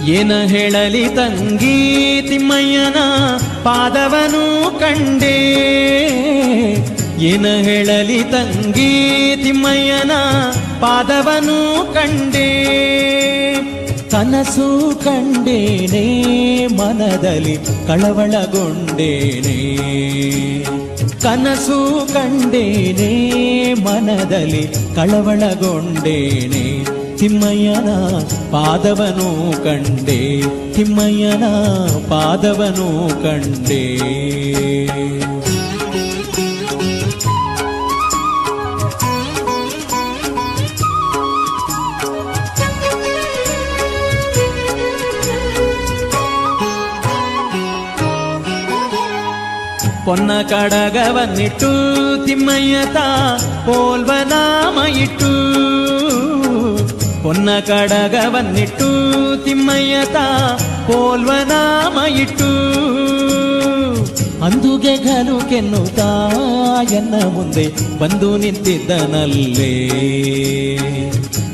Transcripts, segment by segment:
ಏನ ಹೇಳಲಿ ತಂಗಿ ತಿಮ್ಮಯ್ಯನ ಪಾದವನು ಕಂಡೆ. ಏನ ಹೇಳಲಿ ತಂಗಿ ತಿಮ್ಮಯ್ಯನ ಪಾದವನು ಕಂಡೆ. ಕನಸು ಕಂಡೇನೆ ಮನದಲ್ಲಿ ಕಳವಳಗೊಂಡೇನೆ. ಕನಸು ಕಂಡೇನೆ ಮನದಲ್ಲಿ ಕಳವಳಗೊಂಡೇನೆ. ತಿಮ್ಮಯ್ಯನ ಪಾದವನು ಕಂಡೆ. ತಿಮ್ಮಯ್ಯನ ಪಾದವನು ಕಂಡೆ. ಪೊನ್ನ ಕಡಗವನ್ನಿಟ್ಟು ತಿಮ್ಮಯ್ಯತ ಪೋಲ್ವನಾಮ ಇಟ್ಟು. ಪೊನ್ನ ಕಡಗವನ್ನಿಟ್ಟು ತಿಮ್ಮಯ್ಯತ ಪೋಲ್ವನಾಮ ಇಟ್ಟು. ಅಂದುಗೆ ಘಲು ಕೆನ್ನುತ್ತಾ ಎನ್ನ ಮುಂದೆ ಬಂದು ನಿಂತಿದ್ದನಲ್ಲೇ.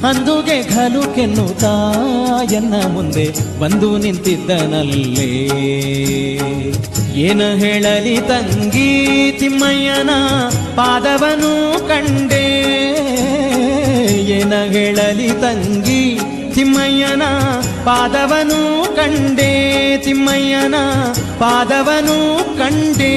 ಅಂದುಗೆ ಘಲು ಕೆನ್ನುತ್ತಾ ಎನ್ನ ಮುಂದೆ ಬಂದು ನಿಂತಿದ್ದನಲ್ಲೇ. ಏನ ಹೇಳಲಿ ತಂಗಿ ತಿಮ್ಮಯ್ಯನ ಪಾದವನು ಕಂಡೆ. ಏನ ಹೇಳಲಿ ತಂಗಿ ತಿಮ್ಮಯ್ಯನ ಪಾದವನು ಕಂಡೆ. ತಿಮ್ಮಯ್ಯನ ಪಾದವನು ಕಂಡೆ.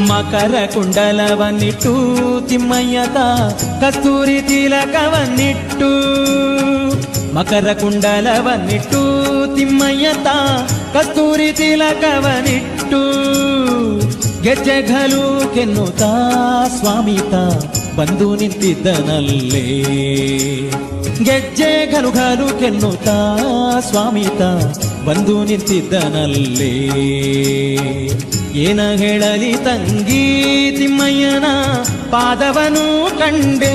ಮಕರ ಕುಂಡಲವನ್ನಿಟ್ಟು ತಿಮ್ಮಯ್ಯತ ಕಸ್ತೂರಿ ತಿಲಕವನ್ನಿಟ್ಟು. ಮಕರ ಕುಂಡಲವನ್ನಿಟ್ಟು ತಿಮ್ಮಯ್ಯತ ಕಸ್ತೂರಿ ತಿಲಕವನ್ನಿಟ್ಟು. ಗೆಜ್ಜೆ ಘಲು ಕೆನ್ನುತ್ತಾ ಸ್ವಾಮಿತ ಬಂದು ನಿಂತಿದ್ದನಲ್ಲೇ. ಗೆಜ್ಜೆ ಘಲು ಘಲು ಕೆನ್ನುತ್ತಾ ಸ್ವಾಮಿತ ಬಂದು ನಿಂತಿದ್ದನಲ್ಲೇ. ಏನ ಹೇಳಲಿ ತಂಗಿ ತಿಮ್ಮಯ್ಯನ ಪಾದವನು ಕಂಡೆ.